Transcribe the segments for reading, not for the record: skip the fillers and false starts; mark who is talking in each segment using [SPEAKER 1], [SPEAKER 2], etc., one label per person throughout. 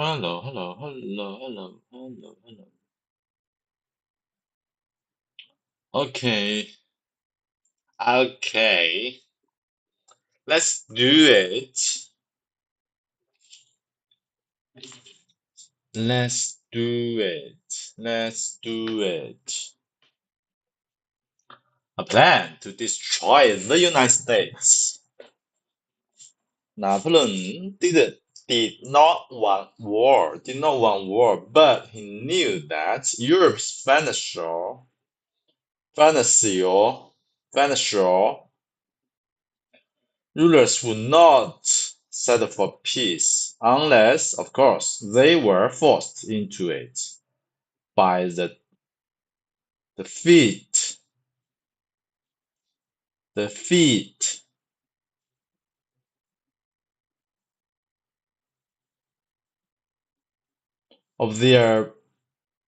[SPEAKER 1] Hello, hello, hello, hello, hello, hello. Okay, okay. Let's do it. Let's do it. Let's do it. A plan to destroy the United States. Napoleon did not want war, but he knew that Europe's financial rulers would not settle for peace unless, of course, they were forced into it by the defeat defeat of their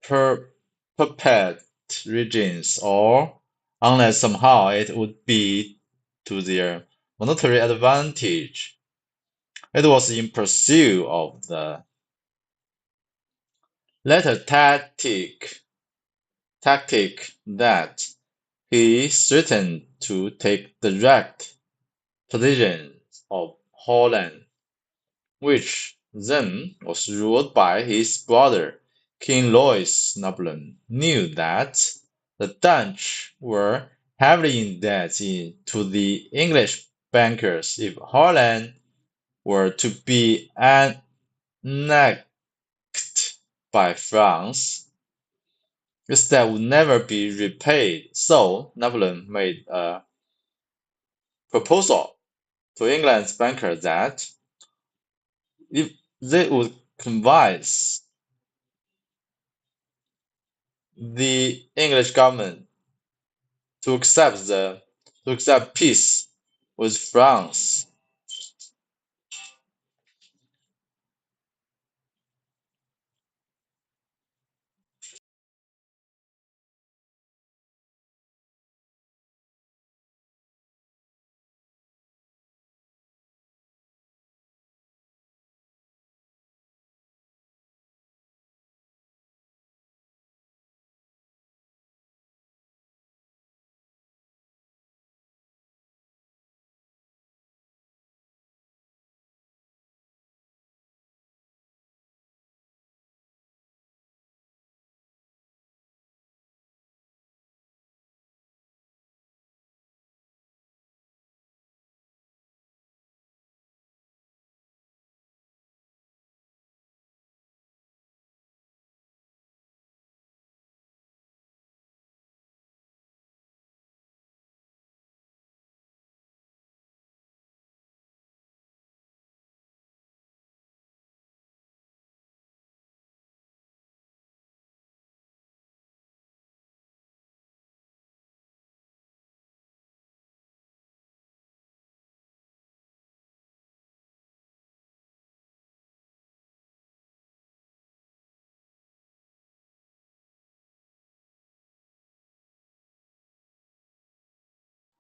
[SPEAKER 1] puppet regimes, or unless somehow it would be to their monetary advantage. It was in pursuit of the latter tactic that he threatened to take direct possession of Holland, which then was ruled by his brother. King Louis Napoleon knew that the Dutch were heavily in debt to the English bankers. If Holland were to be annexed by France, its debt would never be repaid. So Napoleon made a proposal to England's bankers that if they would convince the English government to accept peace with France.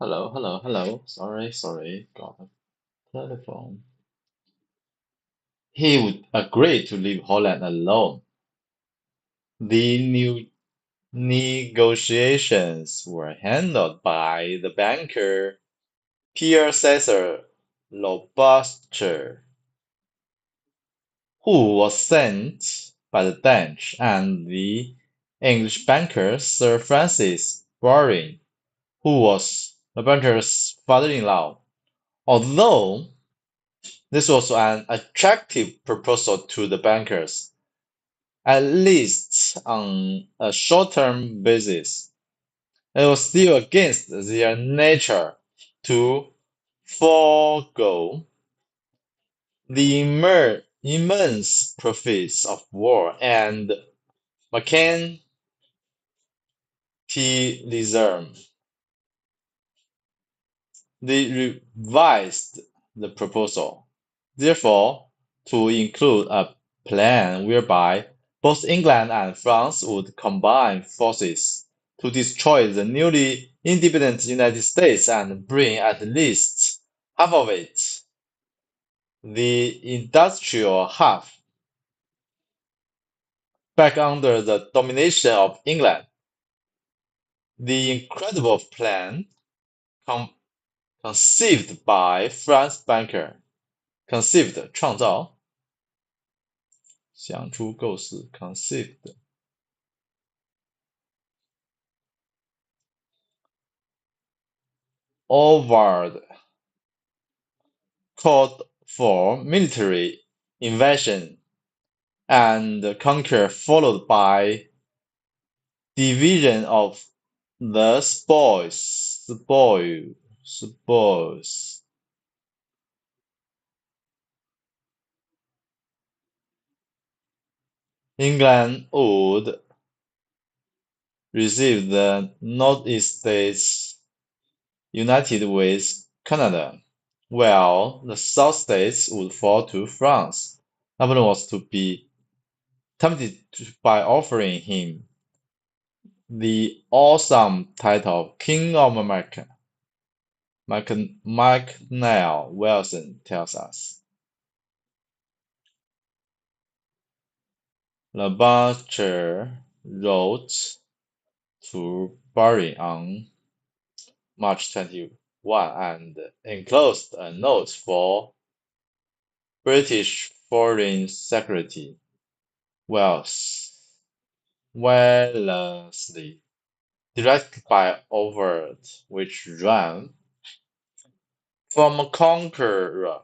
[SPEAKER 1] Hello, hello, hello. Sorry, got a telephone. He would agree to leave Holland alone. The new negotiations were handled by the banker Pierre Cesar Lobaster, who was sent by the Dutch, and the English banker Sir Francis Baring, who was Lobaster's father-in-law. Although this was an attractive proposal to the bankers, at least on a short-term basis, it was still against their nature to forego the immense profits of war and mercantilism. They revised the proposal, therefore, to include a plan whereby both England and France would combine forces to destroy the newly independent United States and bring at least half of it, the industrial half, back under the domination of England. The incredible plan conceived by Franz banker, conceived 创造，想出构思 conceived Orward called for military invasion and conquer followed by division of the spoils. England would receive the Northeast States united with Canada, while the South States would fall to France. Napoleon was to be tempted by offering him the awesome title of King of America. McNeil Wilson tells us. The butcher wrote to Barry on March 21 and enclosed a note for British Foreign Secretary Wellesley, directed by Overt, which ran, "From a conqueror,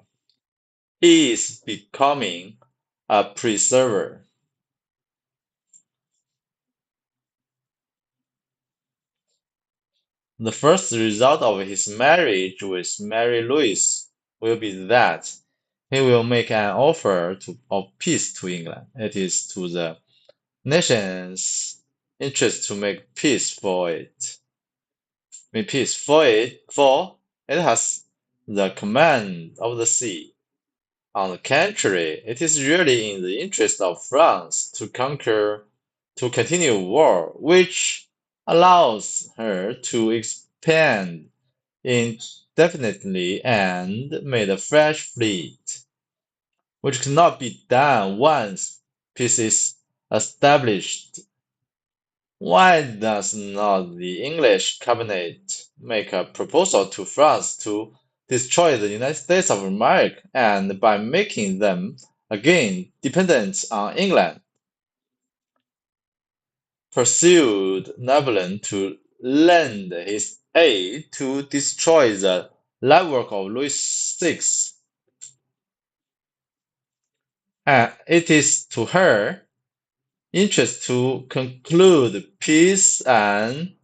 [SPEAKER 1] he is becoming a preserver." The first result of his marriage with Mary Louise will be that he will make an offer of peace to England. It is to the nation's interest to make peace, for it has the command of the sea. On the contrary, it is really in the interest of France to continue war, which allows her to expand indefinitely and make a fresh fleet, which cannot be done once peace is established. Why does not the English cabinet make a proposal to France to destroy the United States of America, and by making them again dependent on England, pursued Napoleon to lend his aid to destroy the network of Louis VI? And it is to her interest to conclude peace and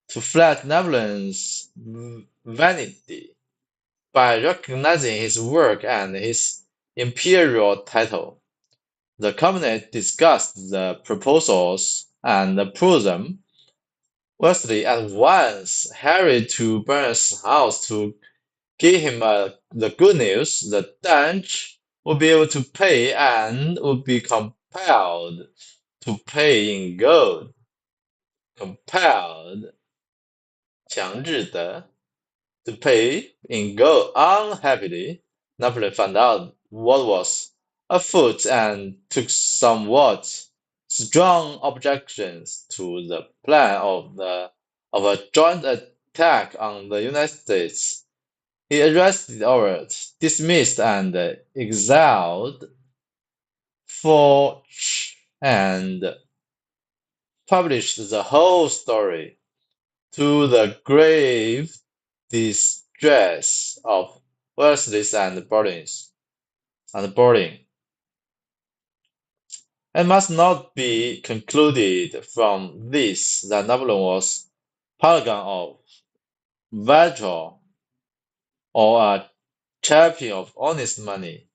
[SPEAKER 1] to flatter Napoleon's vanity by recognizing his work and his imperial title. The cabinet discussed the proposals and approved them. Wesley at once hurried to Burns's house to give him the good news: the Dutch would be able to pay and would be compelled to pay in gold. Compelled, 强制的 to pay in gold. Unhappily, Napoleon found out what was afoot and took somewhat strong objections to the plan of a joint attack on the United States. He arrested Howard, dismissed and exiled Foch, and published the whole story, to the grave distress of Wellesley and Boarding. It must not be concluded from this that Napoleon was paragon of virtue or a champion of honest money.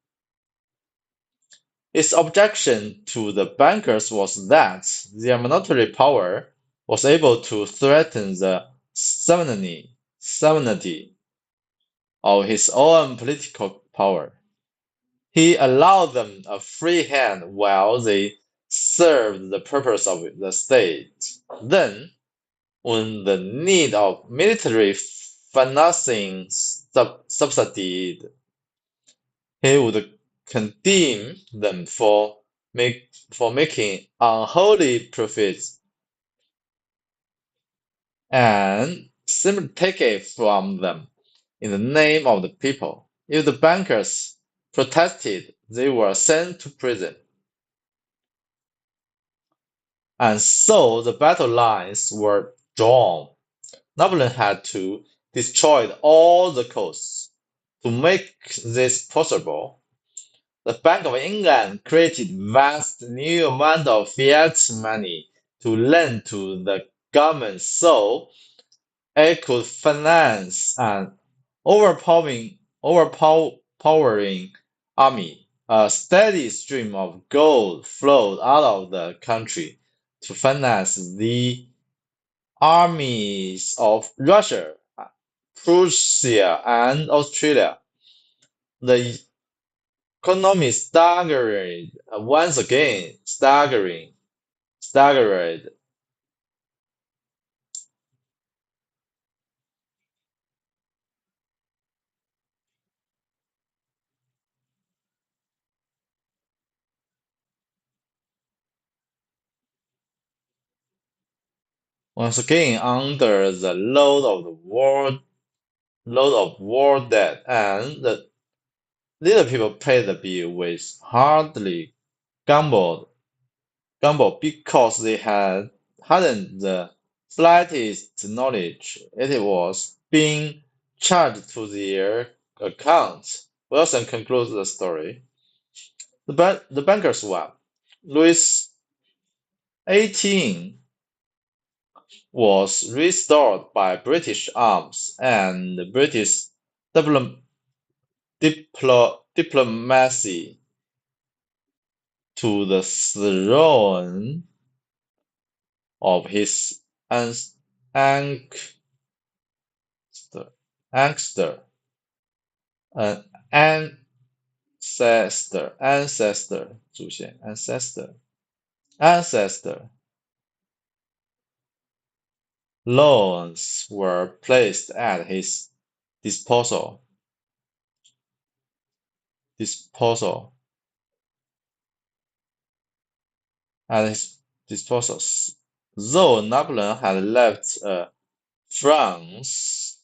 [SPEAKER 1] His objection to the bankers was that their monetary power was able to threaten the sovereignty of his own political power. He allowed them a free hand while they served the purpose of the state. Then, when the need of military financing subsided, he would condemn them for making unholy profits and simply take it from them in the name of the people. If the bankers protested, they were sent to prison. And so the battle lines were drawn. Napoleon had to destroy all the coasts. To make this possible, the Bank of England created vast new amount of fiat money to lend to the government so it could finance an overpowering army. A steady stream of gold flowed out of the country to finance the armies of Russia, Prussia, and Australia. The economy staggered once again, staggered. Once again under the load of war debt, and the little people paid the bill with hardly gamble because they hadn't the slightest knowledge it was being charged to their account. Wilson concludes the story. The bankers won. Louis XVIII was restored by British arms and British diplomacy to the throne of his ancestor, ancestor, ancestor, 祖先 ancestor. Loans were placed at his disposal. At his disposal. Though Napoleon had left France,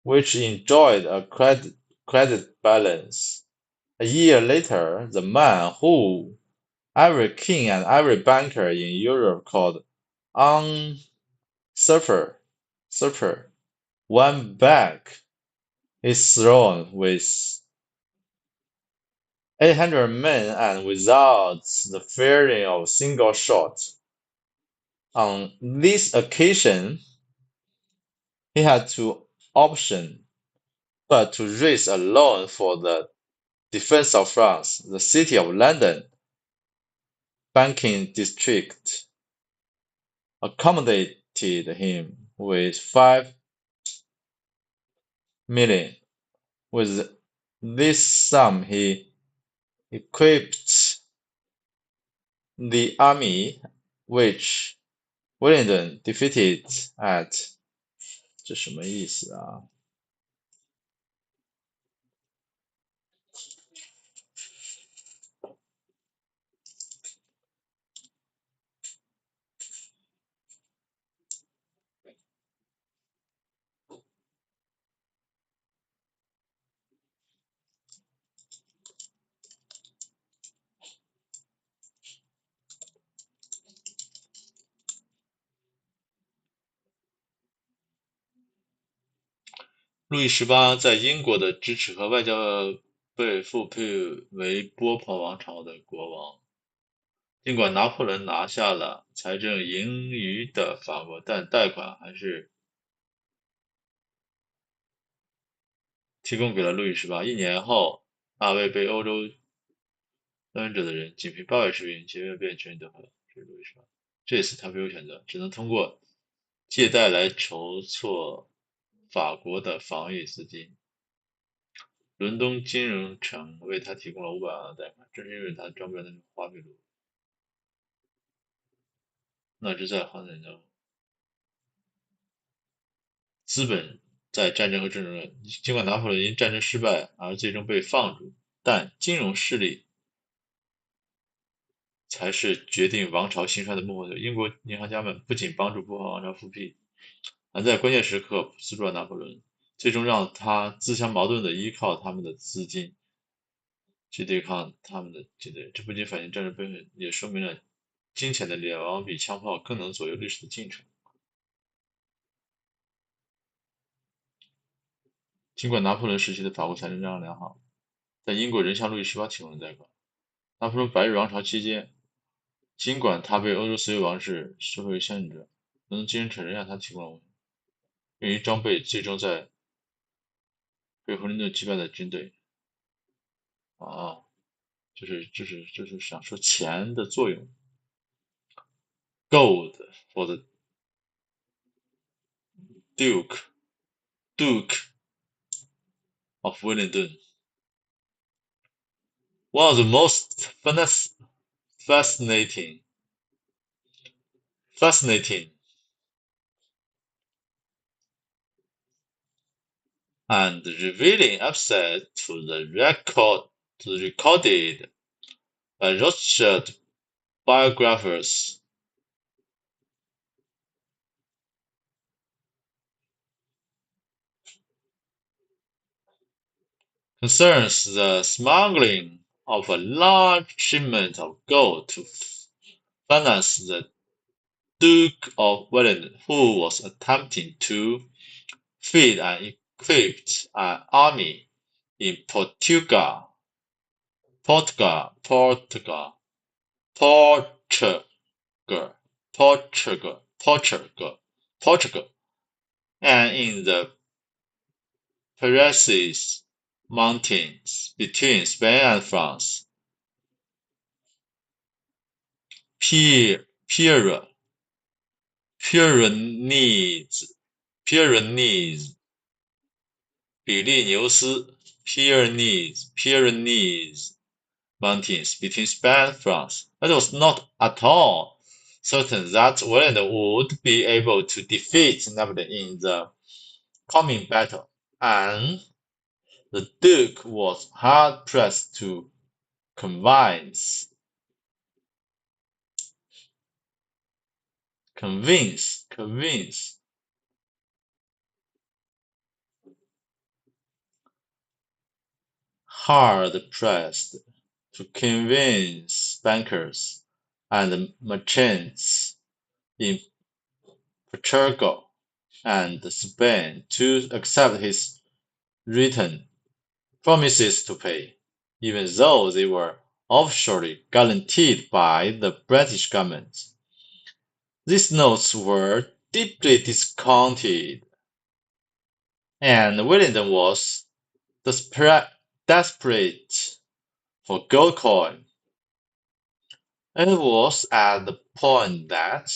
[SPEAKER 1] which enjoyed a credit balance, a year later, the man who every king and every banker in Europe called usurper won back his throne with 800 men and without the firing of a single shot. On this occasion, he had two options but to raise a loan for the defense of France. The City of London banking district accommodated him with 5 million. With this sum, he equipped the army which Wellington defeated at 这什么意思啊？路易十八在英国的支持和外交被复辟为波旁王朝的国王。尽管拿破仑拿下了财政盈余的法国，但贷款还是提供给了路易十八。1年后，那位被欧洲担任者的人仅凭8位士兵节约便全得回是路易十八。这次他别无选择，只能通过借贷来筹措法国的防御资金。伦敦金融城为他提供了500万的贷款，正是因为他装备那种花费路。那只在航海中，资本在战争和政治中，尽管拿破仑因战争失败而最终被放逐，但金融势力才是决定王朝兴衰的幕后。英国银行家们不仅帮助波旁王朝复辟，还在关键时刻资助了拿破仑，最终让他自相矛盾地依靠他们的资金去对抗他们的军队。这不仅反映战争背后，也说明了金钱的力量往往比枪炮更能左右历史的进程。尽管拿破仑时期的法国财政状况良好，但英国仍向路易十八提供了贷款。拿破仑白日王朝期间，尽管他被欧洲所有王室视为先行者，能精神承认让他提供了用于装备最终在被亨利顿击败的军队。啊，就是想说钱的作用。Gold for the Duke of Wellington. One of the most fascinating and revealing upside to the recorded by Rothschild biographers concerns the smuggling of a large shipment of gold to finance the Duke of Wellington, who was attempting to feed and equip an army in Portugal, Portugal, and in the Pyrenees Mountains between Spain and France. Pyrenees 比利牛斯 Pyrenees Mountains between Spain and France. It was not at all certain that Wellington would be able to defeat Napoleon in the coming battle, and the Duke was hard-pressed to convince hard-pressed to convince bankers and merchants in Portugal and Spain to accept his written promises to pay, even though they were officially guaranteed by the British government. These notes were deeply discounted, and Wellington was desperate for gold coin. It was at the point that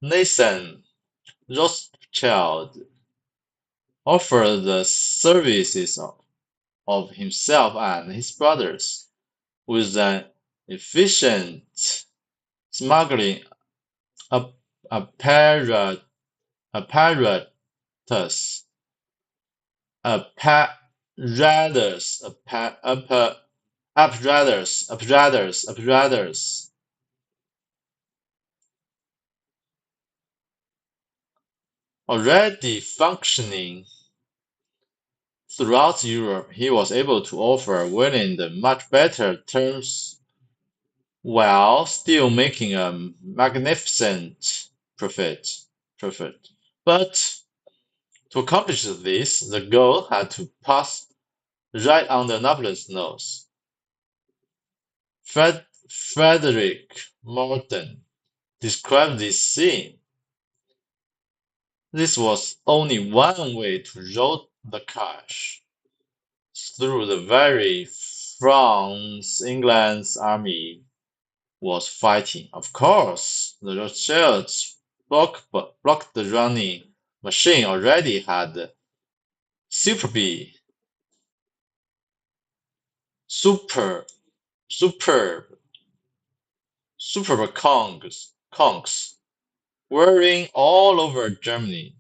[SPEAKER 1] Nathan Rothschild offered the services of himself and his brothers with an efficient smuggling apparatus already functioning throughout Europe. He was able to offer Wellington much better terms while still making a magnificent profit. But to accomplish this, the gold had to pass right under Napoleon's nose. Frederick Morton described this scene. This was only one way to route the cash through the very fronts England's army was fighting. Of course, the Rothschilds blocked the running machine already had superb conks whirring all over Germany,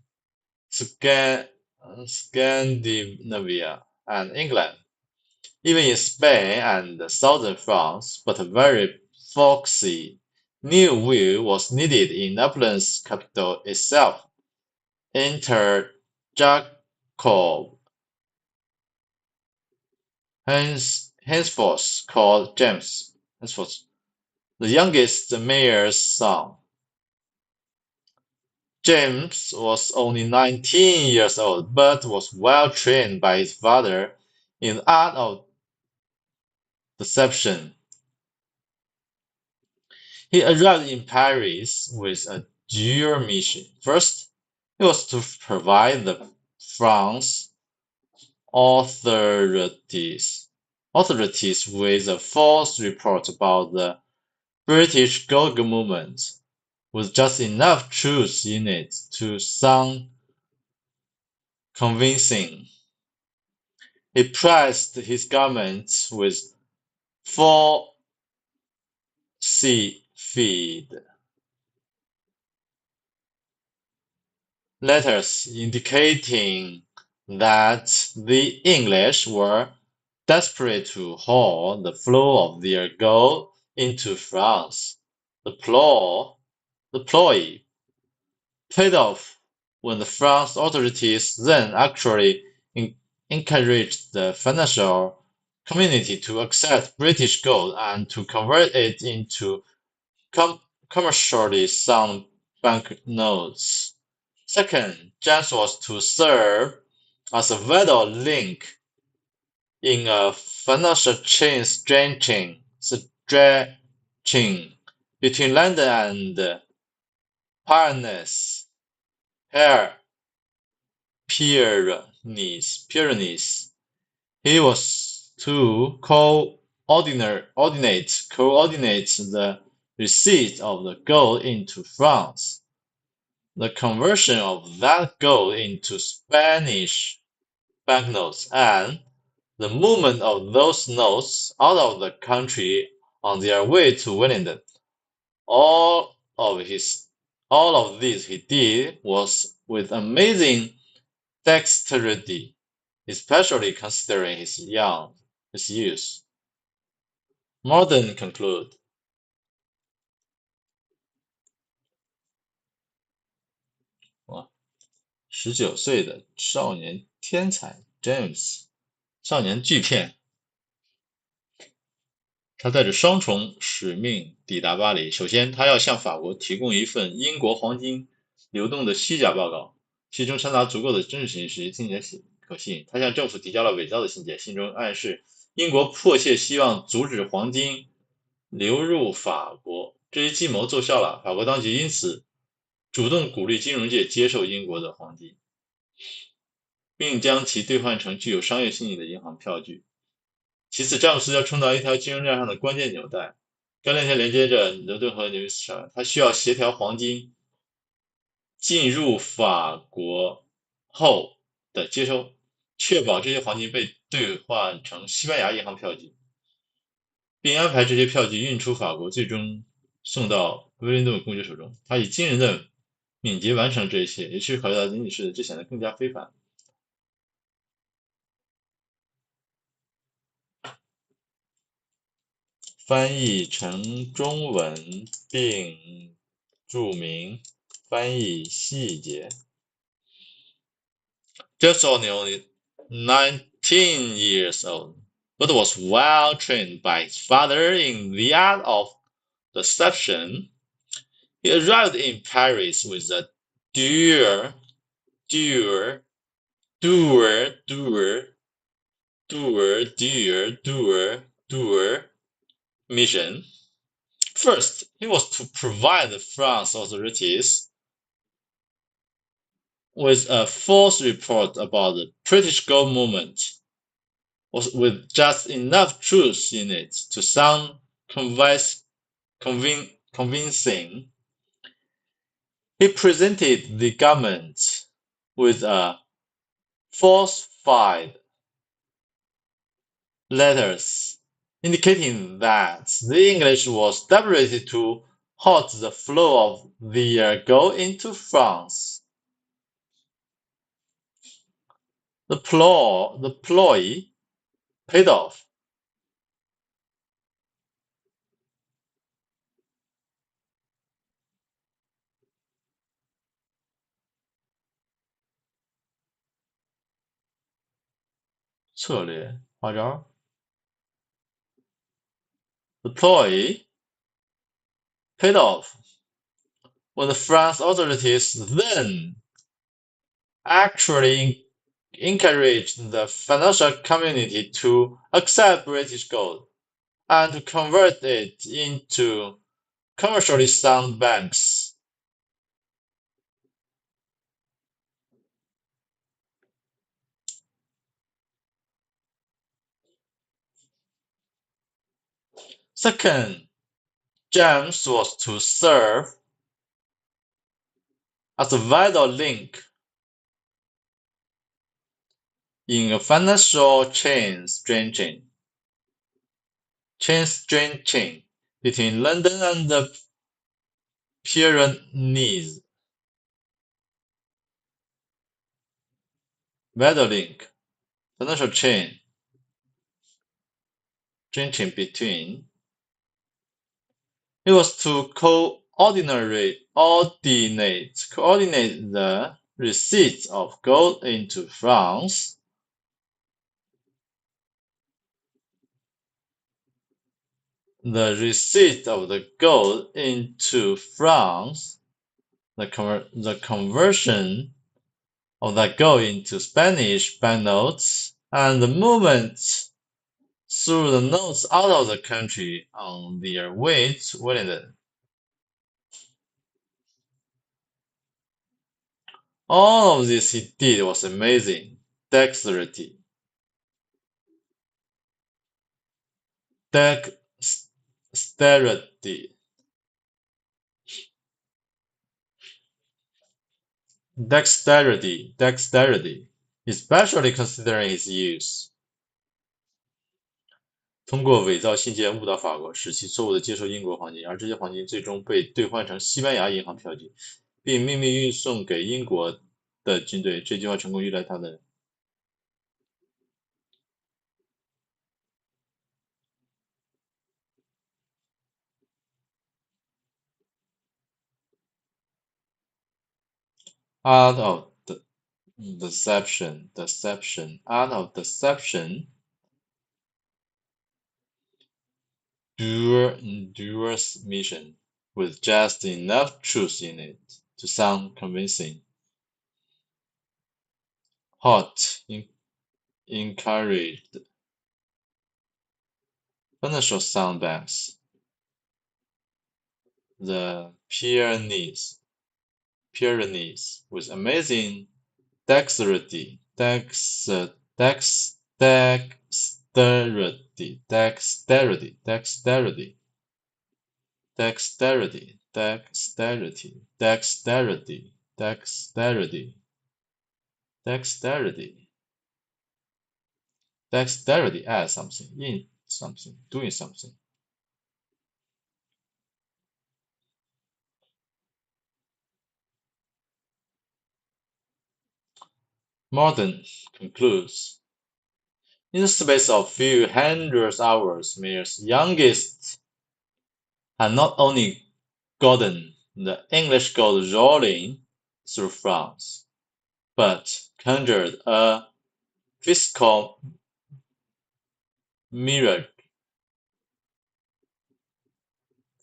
[SPEAKER 1] Scandinavia, and England. even in Spain and southern France, but a very foxy new will was needed in Napoleon's capital itself. Enter JEKYLL, henceforth called James, henceforth the youngest mayor's son. James was only 19 years old, but was well trained by his father in the art of deception. He arrived in Paris with a dual mission. First, he was to provide the France authorities with a false report about the British gold movement, with just enough truth in it to sound convincing. He priced his government with falsified letters indicating that the English were desperate to haul the flow of their gold into France. The ploy paid off when the French authorities then actually encouraged the financial community to accept British gold and to convert it into commercially sound banknotes. Second, James was to serve as a vital link in a financial chain stretching between London and Pyrenees. He was to coordinate the receipt of the gold into France, the conversion of that gold into Spanish banknotes, and the movement of those notes out of the country on their way to Wellington. All of this he did was with amazing dexterity, especially considering his youth. Morden conclude. 19岁的少年天才 James， 少年巨骗，他带着双重使命抵达巴黎。首先，他要向法国提供一份英国黄金流动的虚假报告，其中掺杂足够的真实信息，并且可信。他向政府提交了伪造的信件，信中暗示英国迫切希望阻止黄金流入法国。这一计谋奏效了，法国当局因此主动鼓励金融界接受英国的黄金，并将其兑换成具有商业性质的银行票据。其次，詹姆斯要充当一条金融链上的关键纽带，该链条连接着伦敦和纽约市场，他需要协调黄金进入法国后的接收，确保这些黄金被兑换成西班牙银行票据，并安排这些票据运出法国，最终送到威灵顿公爵手中。他以惊人的敏捷完成这一切，也许考虑到经济事的，这显得更加非凡。翻译成中文并注明翻译细节。Just only 19 years old, but was well trained by his father in the art of deception. He arrived in Paris with a dual mission. First, he was to provide the France authorities with a false report about the British gold movement, with just enough truth in it to sound convincing. He presented the government with a falsified letters indicating that the English was desperate to halt the flow of their gold into France. The ploy paid off 策略花招 deploy paid off when the France authorities then actually encouraged the financial community to accept British gold and to convert it into commercially sound banks. Second, James was to serve as a vital link in a financial chain between London and the Pyrenees. Vital link, financial chain between. It was to coordinate the receipts of gold into France, the receipt of the gold into France, the conversion of that gold into Spanish banknotes, and the movement through the notes out of the country on their way to Wellington. All of this he did was amazing. Dexterity. Dexterity. Dexterity, especially considering its use. 通过伪造信件误导法国，使其错误地接受英国黄金，而这些黄金最终被兑换成西班牙银行票据，并秘密运送给英国的军队。这句话成功依赖他的 art of deception, art of deception, dure's mission, with just enough truth in it to sound convincing. Hot, encouraged. Financial soundbanks. The Pyrenees, with amazing dexterity, dexterity, add something, in something, doing something. Morden concludes, in the space of few hundred hours, Mayer's youngest had not only gotten the English gold rolling through France, but conjured a fiscal mirage.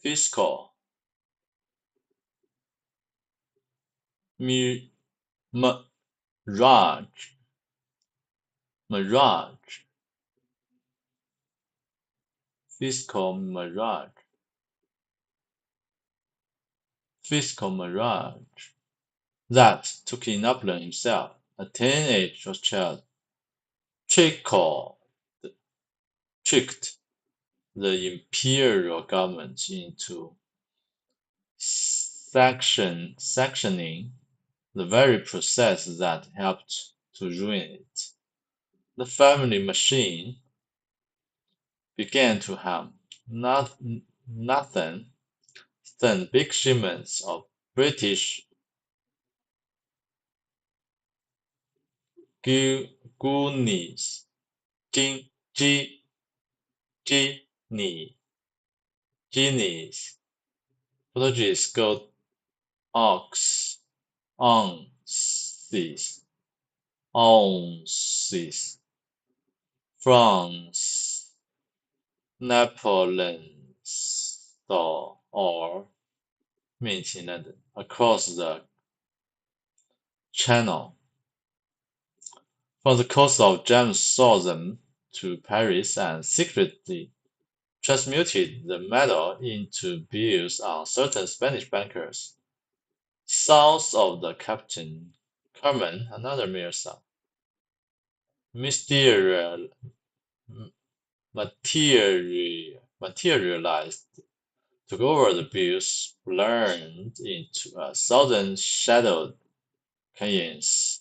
[SPEAKER 1] Fiscal mirage. Fiscal mirage that took in Napoleon himself, a teenage child, tricked the imperial government into sanctioning the very process that helped to ruin it. The family machine began to hum. Nathan sent big shipments of British guineas, Portuguese gold ounces, France, Napoleon's store, or mint in London, across the Channel. From the coast of James saw them to Paris and secretly transmuted the metal into bills on certain Spanish bankers. South of the Captain, Carmen, another mere son, materialized, took over the bills, blurred into a thousand shadowed canyons,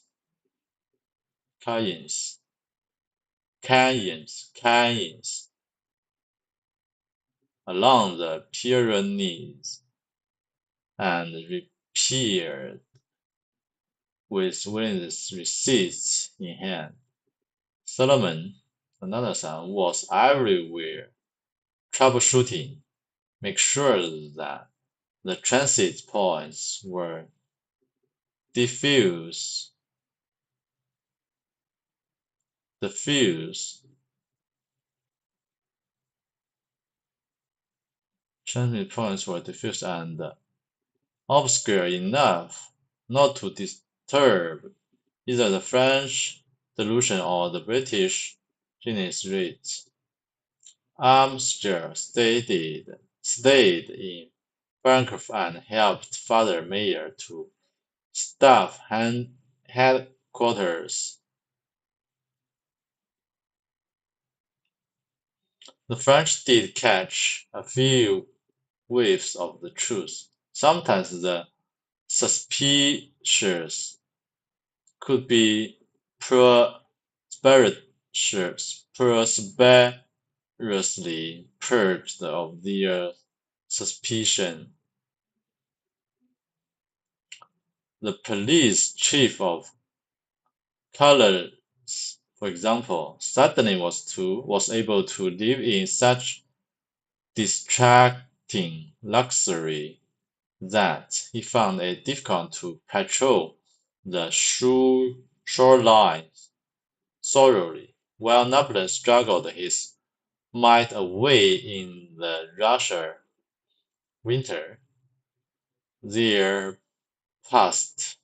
[SPEAKER 1] canyons along the Pyrenees, and reappeared with William's receipts in hand. Solomon, another son, was everywhere, troubleshooting, make sure that the transit points were diffused. Transit points were diffused and obscure enough not to disturb either the French solution or the British Guinness rate. Armstrong stayed in Frankfurt and helped Father Mayer to staff headquarters. The French did catch a few whiffs of the truth. Sometimes the suspicious could be prosperously purged of their suspicion. The police chief of colors, for example, suddenly was able to live in such distracting luxury that he found it difficult to patrol the shoreline thoroughly, while Napoleon struggled his might away in the Russian winter. There passed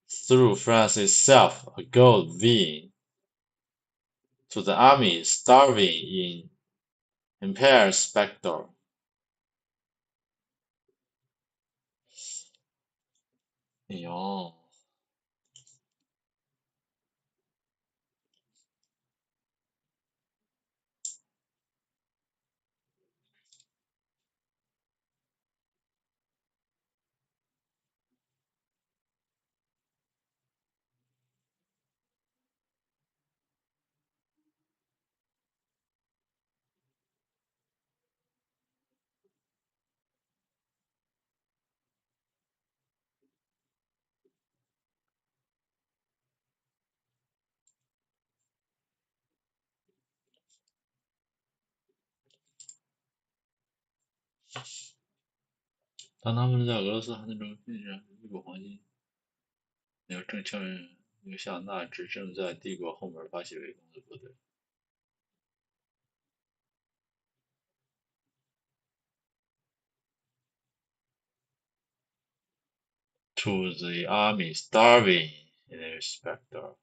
[SPEAKER 1] through France itself a gold vein to the army starving in Empire Spectre.哎呦，当他们在俄罗斯航天中运上一股黄金，正确流向那支正在帝国后门发起围攻的部队。To the army starving in a Spectre.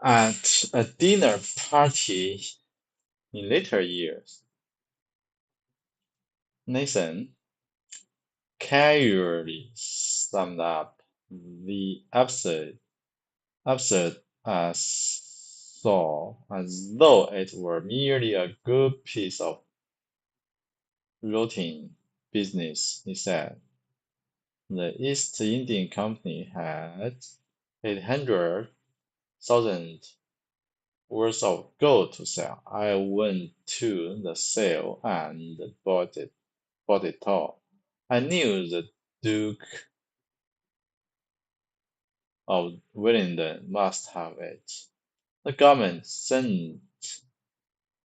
[SPEAKER 1] At a dinner party in later years, Nathan casually summed up the absurd as though it were merely a good piece of routine business. He said, the East Indian Company had 800,000 worth of gold to sell. I went to the sale and bought it. All. I knew the Duke of Wellington must have it. The government sent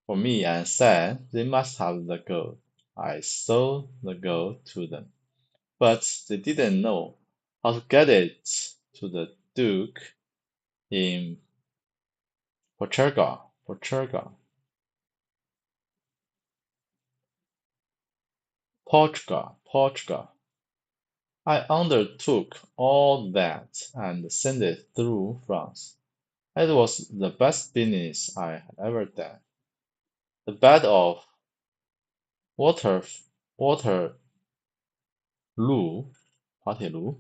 [SPEAKER 1] for me and said they must have the gold. I sold the gold to them, but they didn't know how to get it to the Duke in Portugal. I undertook all that and sent it through France. It was the best business I had ever done. The bed of Water Waterloo, 滑铁卢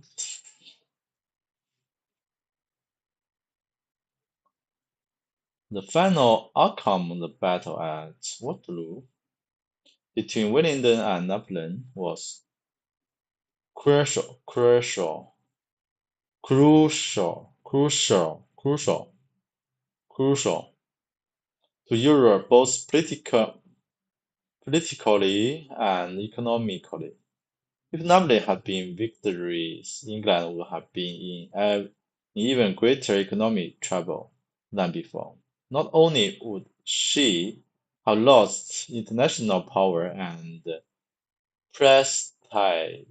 [SPEAKER 1] The final outcome of the battle at Waterloo between Wellington and Napoleon was crucial, crucial, crucial, crucial, crucial, crucial to Europe both politically and economically. If Napoleon had been victorious, England would have been in even greater economic trouble than before. Not only would she have lost international power and prestige,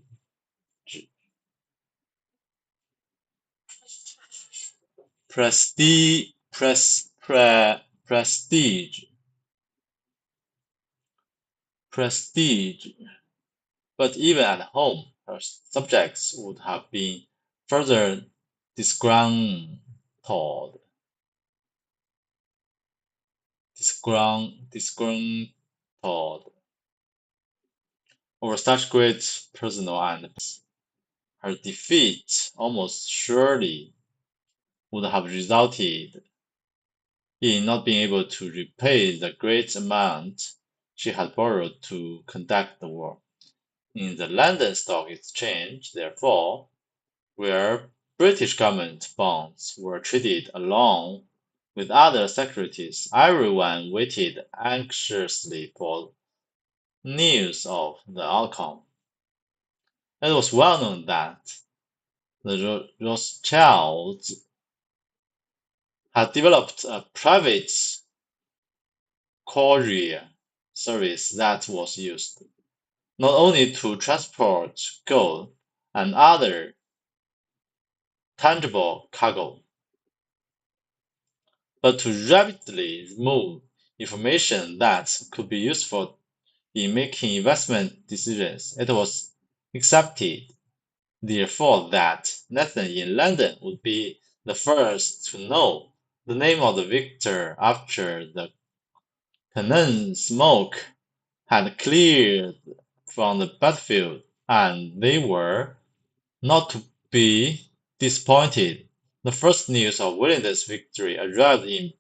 [SPEAKER 1] prestige, prestige, prestige, but even at home, her subjects would have been further disgruntled, disgruntled over such great personal and her defeat almost surely would have resulted in not being able to repay the great amount she had borrowed to conduct the war. In the London Stock Exchange, therefore, where British government bonds were traded along with other securities, everyone waited anxiously for news of the outcome. It was well known that the Rothschilds had developed a private courier service that was used not only to transport gold and other tangible cargo, but to rapidly remove information that could be useful in making investment decisions. It was accepted, therefore, that Nathan in London would be the first to know the name of the victor after the cannon smoke had cleared from the battlefield, and they were not to be disappointed. The first news of Wellington's victory arrived in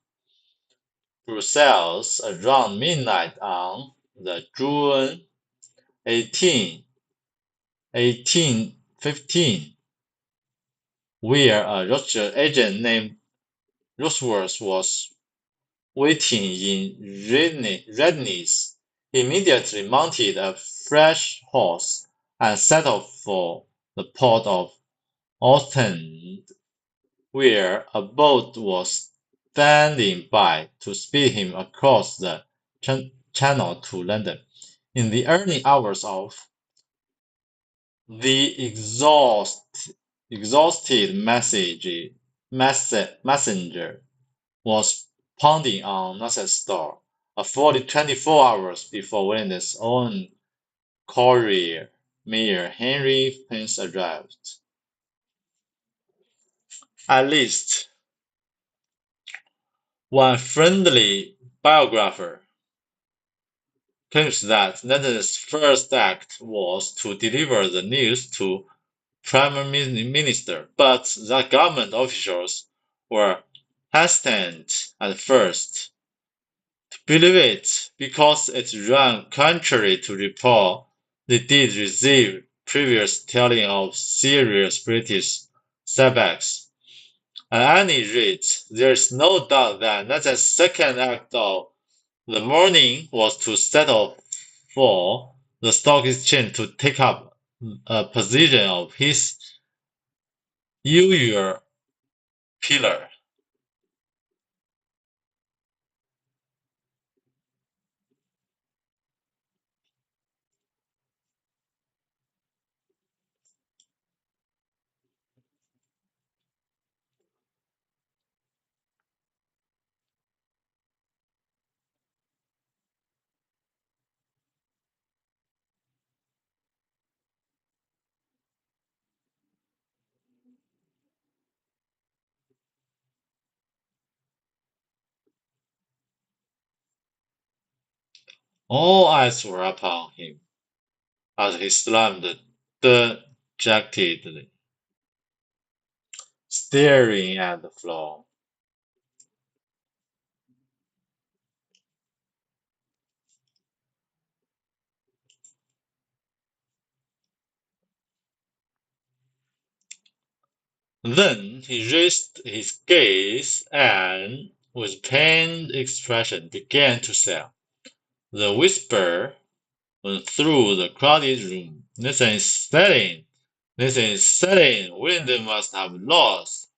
[SPEAKER 1] Brussels around midnight on the June 18, 1815, where a Rothschild agent named Roseworth was waiting in readiness. He immediately mounted a fresh horse and set off for the port of Ostend, where a boat was standing by to speed him across the channel to London. In the early hours of the exhausted messenger was pounding on Nelson's door, a fully 24 hours before Wellington's own courier, Mayor Henry Pence, arrived. At least one friendly biographer claims that Nelson's first act was to deliver the news to Prime Minister, but that government officials were hesitant at first to believe it because it ran contrary to report they did receive previous telling of serious British setbacks. At any rate, there is no doubt that Nelson's second act of the morning was to settle for the stock exchange to take up a position of his usual pillar. All eyes were upon him as he slammed dejectedly, staring at the floor. Then he raised his gaze and, with pained expression, began to say, the whisper went through the crowded room. Nathan is selling. Nathan is selling. Willingdon must have lost.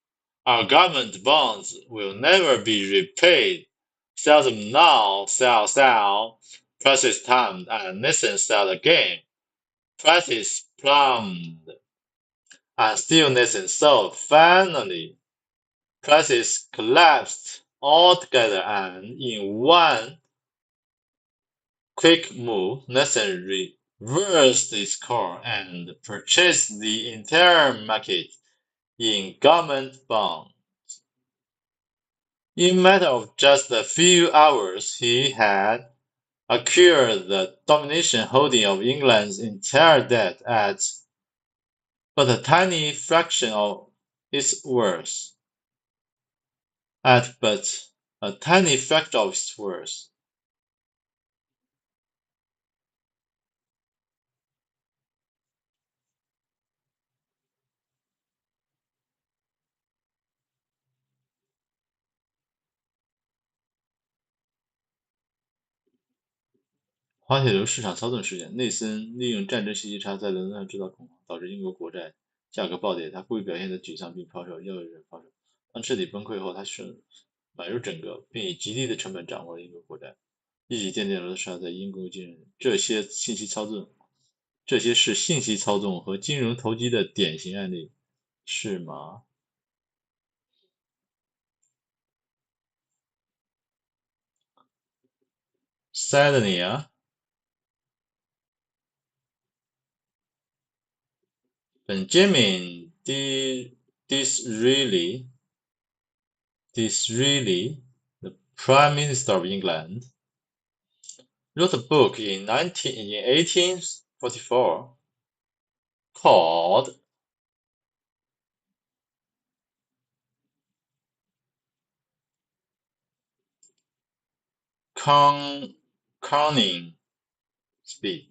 [SPEAKER 1] Our government bonds will never be repaid. Sell them now. Sell, sell. Prices timed, and Nathan sell again. Prices plumbed, and still Nathan sold. Finally, prices collapsed altogether, and in one quick move, Nathan reversed his course and purchased the entire market in government bonds. In a matter of just a few hours, he had acquired the domination holding of England's entire debt at but a tiny fraction of its worth. At but a tiny fraction of its worth.滑铁卢市场操纵事件，内森利用战争信息差在伦敦上制造恐慌，导致英国国债价格暴跌。他故意表现得沮丧并抛售，要人抛售。当彻底崩溃后，他买入整个，并以极低的成本掌握了英国国债，一举奠定了罗斯福在英国金融。这些是信息操纵和金融投机的典型案例，是吗？Sadly, Benjamin Disraeli, the Prime Minister of England, wrote a book in 1844 called Crowning Speed.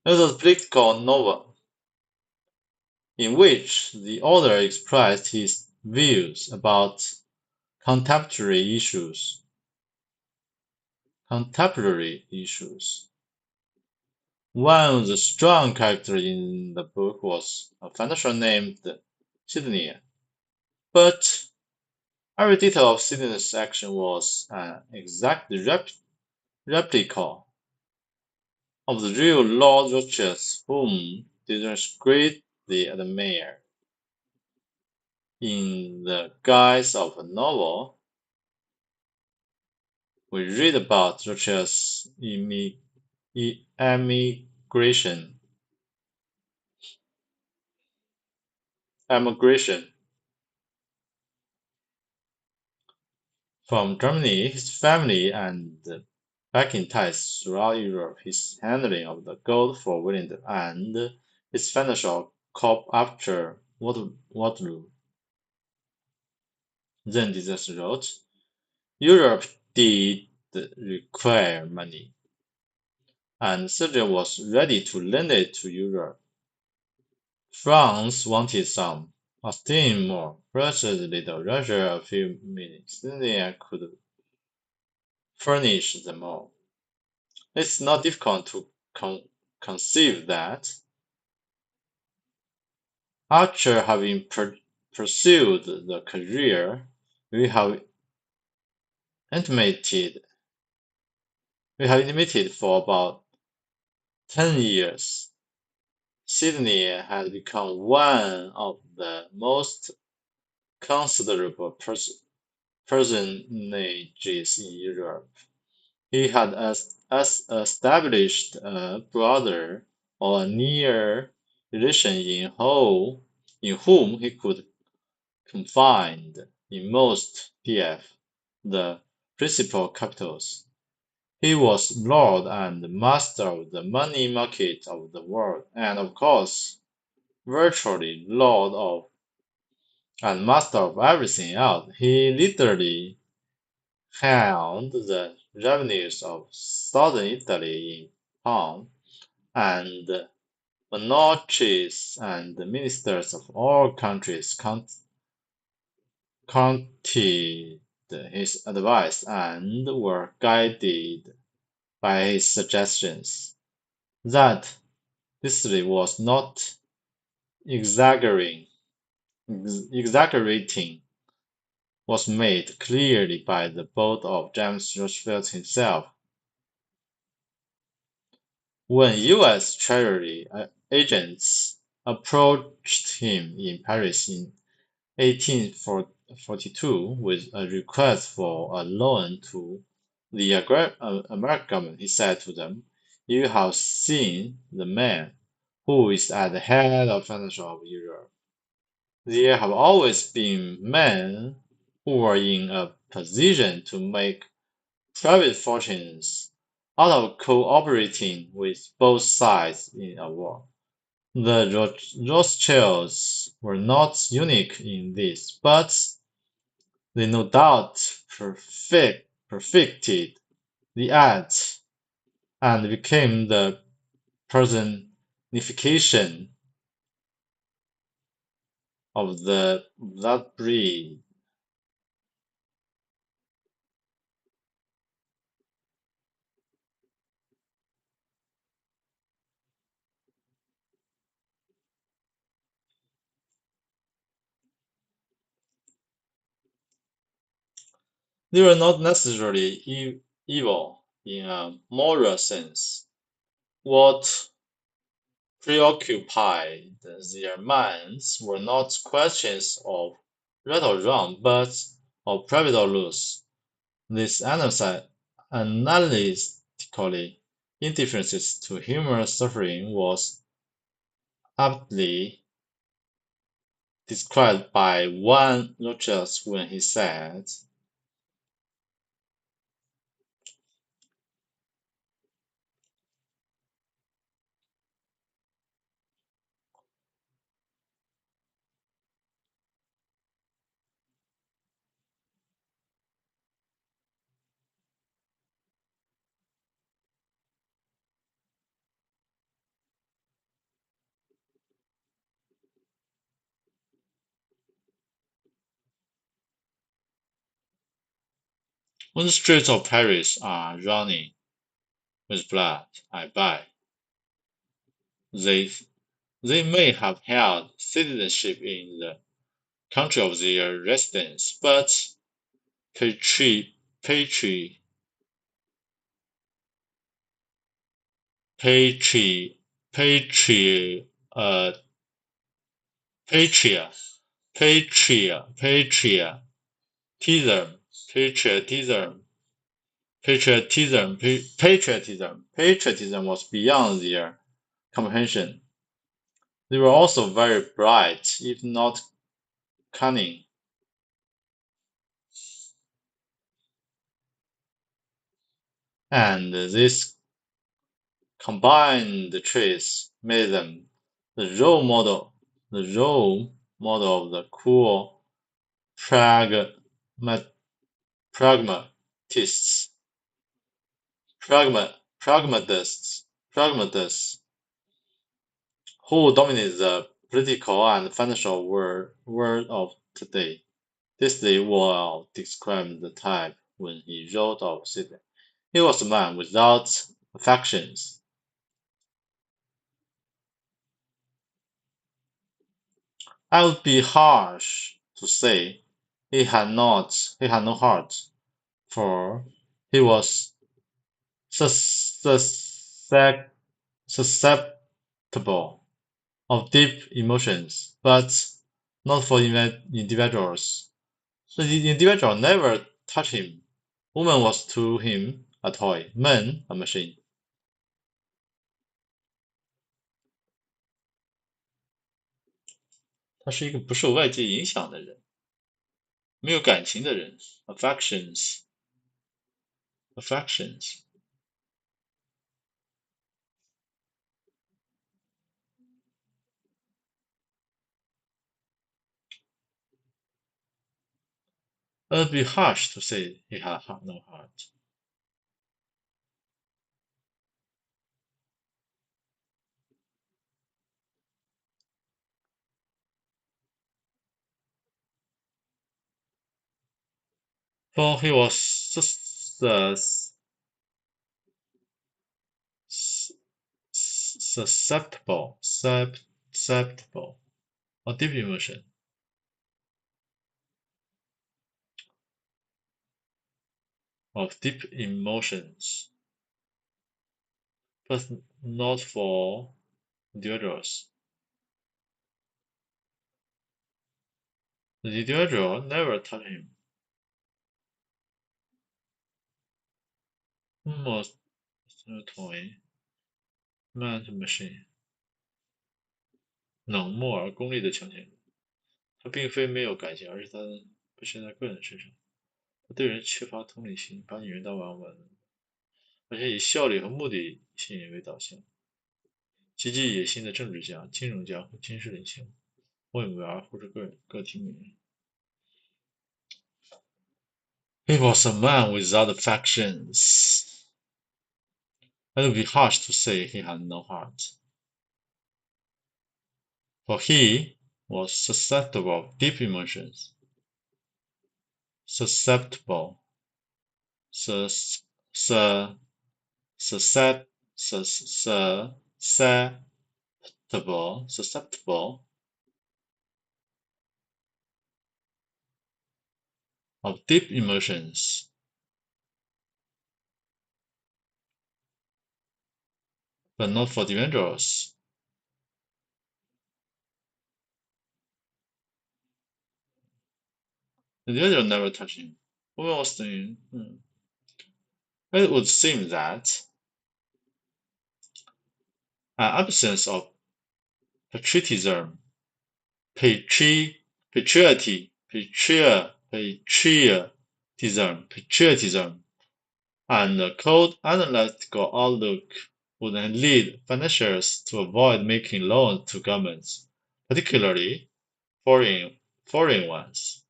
[SPEAKER 1] It was a political novel in which the author expressed his views about contemporary issues. One of the strong characters in the book was a financier named Sidney, but every detail of Sidney's action was an exact replica of the real Lord Rothschild, whom Dickens greatly admired. In the guise of a novel, we read about Rothschild's emigration from Germany, his family, and backing ties throughout Europe, his handling of the gold for Willingdon, and his financial coup after Waterloo. Then Dickens wrote, Europe did require money, and Sergei was ready to lend it to Europe. France wanted some, but still more. Precious little Russia a few minutes, India could furnish them all. It's not difficult to conceive that After having pursued the career we have intimated for about 10 years, Sydney had become one of the most considerable personages in Europe. He had established a brother or a near relation in whom he could confide in most PF, the principal capitals. He was lord and master of the money market of the world, and of course, virtually lord of and master of everything else. He literally held the revenues of southern Italy in palm, and monarchs and ministers of all countries counted his advice and were guided by his suggestions. That history was not exaggerating was made clearly by the boat of James Roosevelt himself. When U.S. Treasury agents approached him in Paris in 1842 with a request for a loan to the American government, he said to them, "You have seen the man who is at the head of financial of Europe. There have always been men who were in a position to make private fortunes out of cooperating with both sides in a war. The Rothschilds were not unique in this, but they no doubt perfected the art and became the personification of that breed." They were not necessarily evil in a moral sense. What preoccupied their minds were not questions of right or wrong, but of private or loose. This analytically indifference to human suffering was aptly described by one Rothschild when he said, "When the streets of Paris are running with blood, I buy. They, they may have held citizenship in the country of their residence, but patri, patri, patri, patri, uh, patria, patriotism, patriotism, patriotism was beyond their comprehension. They were also very bright, if not cunning, and these combined traits made them the role model of the cool pragmatists, pragmatists who dominate the political and financial world of today. Disney well described the type when he wrote of Sidney. He was a man without affections. I would be harsh to say he had no heart, for he was susceptible of deep emotions, but not for individuals. The individual never touched him. Woman was to him a toy, man a machine. 他是一个不受外界影响的人，没有感情的人。affections. It would be harsh to say he had no heart. For he was susceptible of deep emotion. Of deep emotions, but not for individuals. The individual never touched him. Almost a toy, man to machine. 冷漠而功利的强权，他并非没有感情，而是他不是在个人身上。他对人缺乏同理心，把女人当玩玩，而且以效率和目的性为导向。极具野心的政治家、金融家和军事领袖，为美而忽视个体美人。He was a man without affections. It would be harsh to say he had no heart. For he was susceptible of deep emotions. Susceptible. Susceptible of deep emotions. But not for individuals. The individual never touched him. Woman was doing. It would seem that an absence of patriotism, and a cold analytical outlook would lead financiers to avoid making loans to governments, particularly foreign ones.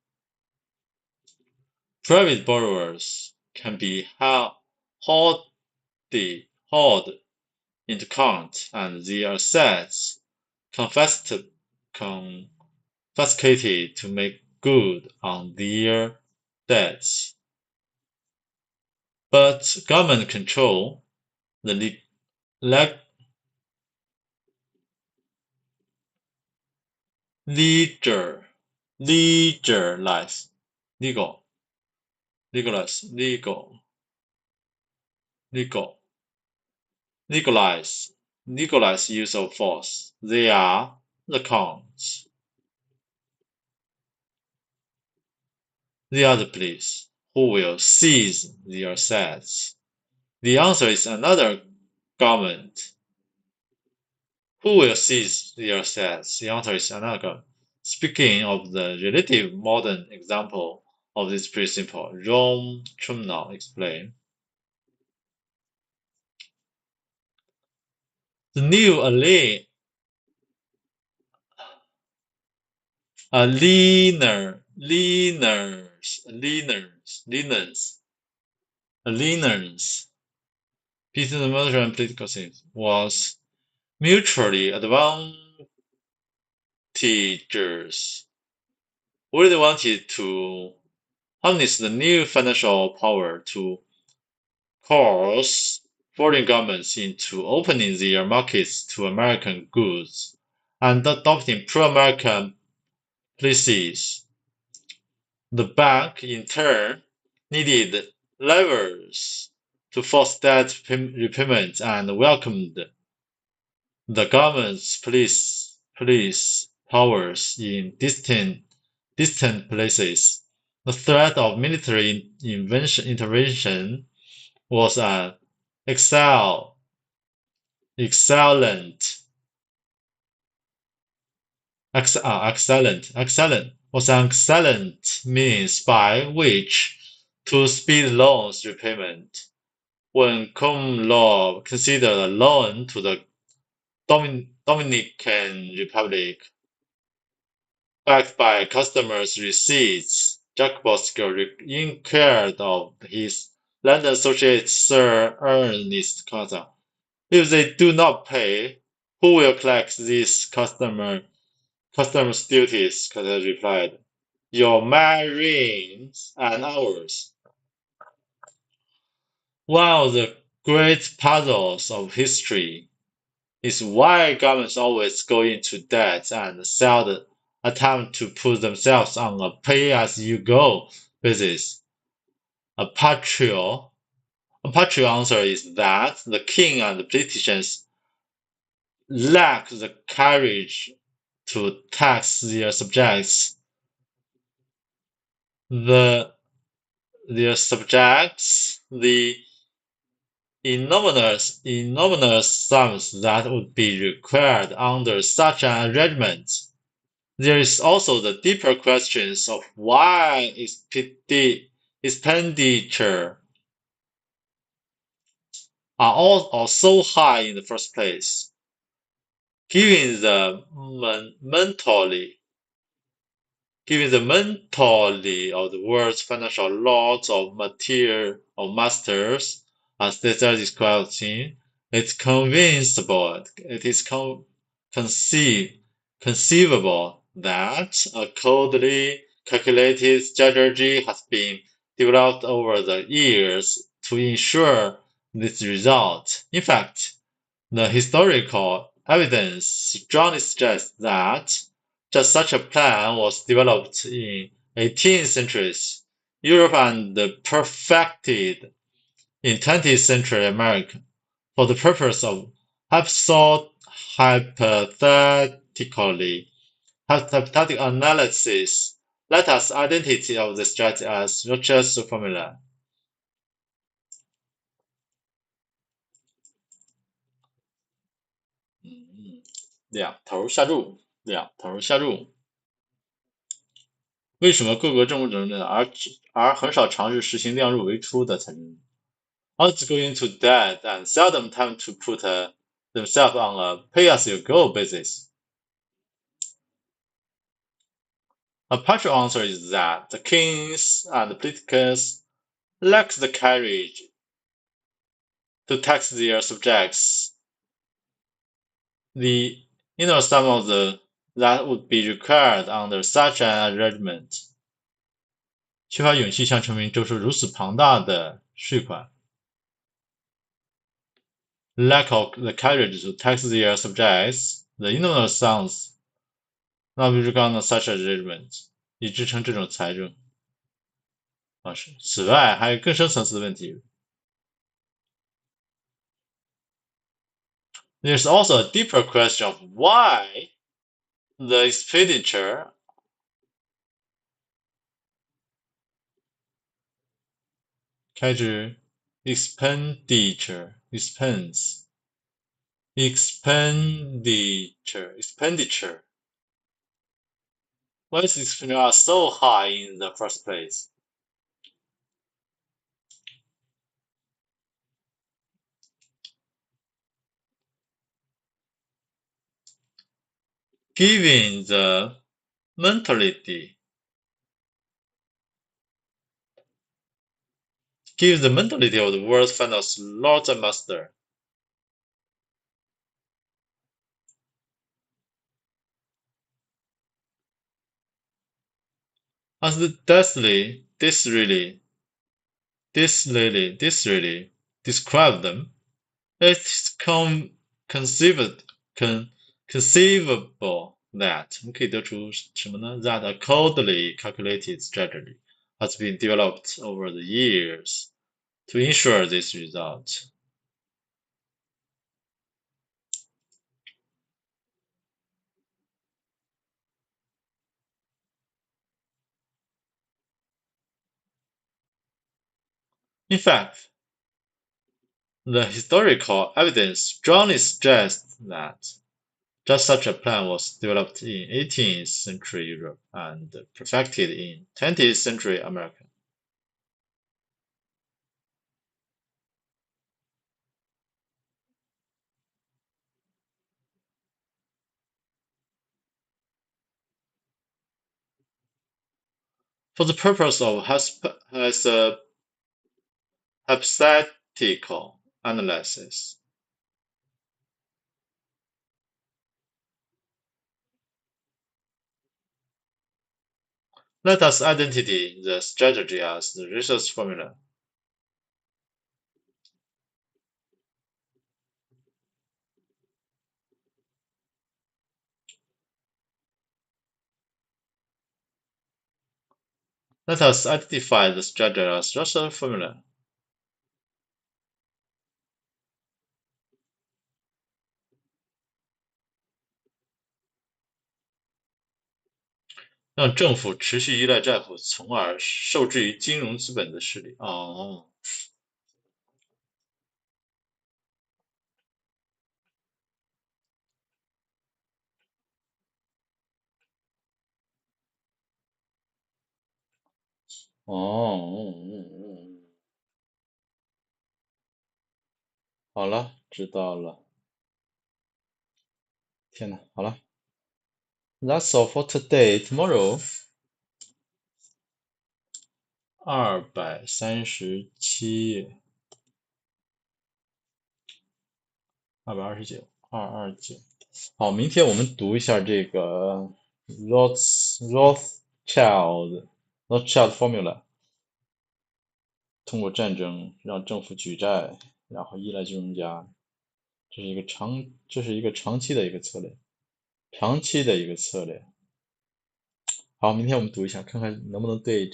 [SPEAKER 1] Private borrowers can be hauled into account and their assets confiscated to make good on their debts. But government control the legalize use of force. They are the cons. They are the police who will seize their assets. The answer is another government. Who will seize their assets? The answer is another government. Speaking of the relative modern example of this principle, Ron Chumnall explained. The new alieners between the military and political systems was mutually advantageous. We really wanted to harness the new financial power to coerce foreign governments into opening their markets to American goods and adopting pro-American policies. The bank, in turn, needed levers to force debt repayment and welcomed the government's police powers in distant places. The threat of military intervention was an excellent was an excellent means by which to speed loans repayment. When common law considered a loan to the Dominican Republic, backed by customers' receipts, Jack Bosco inquired of his London associate Sir Ernest Carter. If they do not pay, who will collect these customs duties? Carter replied. Your marines and ours. One of the great puzzles of history is why governments always go into debt and seldom attempt to put themselves on a pay-as-you-go basis. A partial answer is that the king and the politicians lack the courage to tax their subjects. The enormous sums that would be required under such an arrangement. There is also the deeper questions of why expenditure are so high in the first place. Given the monopoly of the world's financial lords of masters, as Desert describes him, it is conceivable that a coldly calculated strategy has been developed over the years to ensure this result. In fact, the historical evidence strongly suggests that just such a plan was developed in 18th centuries Europe and perfected in 20th century America for the purpose of hypothetical analysis. Let us identity of the strategy as Roche's formula.两头下注。为什么各国政府整治而很少尝试实行量入为出的财政？Others go into debt and seldom attempt to put themselves on a pay-as-you-go basis. A partial answer is that the kings and the politicians lack the courage to tax their subjects. The inner sum of that would be required under such an arrangement. 缺乏勇气向臣民征收如此庞大的税款。Lack of the courage to tax their subjects, the enormous sums not be regarded under such an arrangement. 以支撑这种财政方式。此外，还有更深层次的问题。There's also a deeper question of why the expenditure expenditure why is expenditure so high in the first place? Given the mentality of the world's finance lords and masters. As this really describes them, it's conceivable that 我们可以得出什么呢 ？That a coldly calculated strategy has been developed over the years to ensure this result. In fact, the historical evidence strongly suggests that just such a plan was developed in 18th century Europe and perfected in 20th century America. For the purpose of hypothetical analysis, let us identify the strategy as the research formula. Let us identify the strategy as research formula. 让政府持续依赖债务，从而受制于金融资本的势力。哦，好了，知道了。天呐，好了。That's all for today. Tomorrow. 237，229，229。好，明天我们读一下这个 Rothschild formula。通过战争让政府举债，然后依赖金融家，这是一个长期的一个策略，好，明天我们读一下，看看能不能对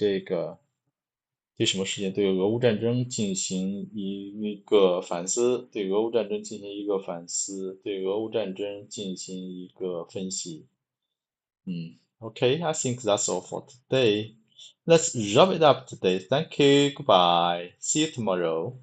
[SPEAKER 1] 什么事件，对俄乌战争进行一个反思，对俄乌战争进行一个分析。Okay, I think that's all for today. Let's wrap it up today. Thank you. Goodbye. See you tomorrow.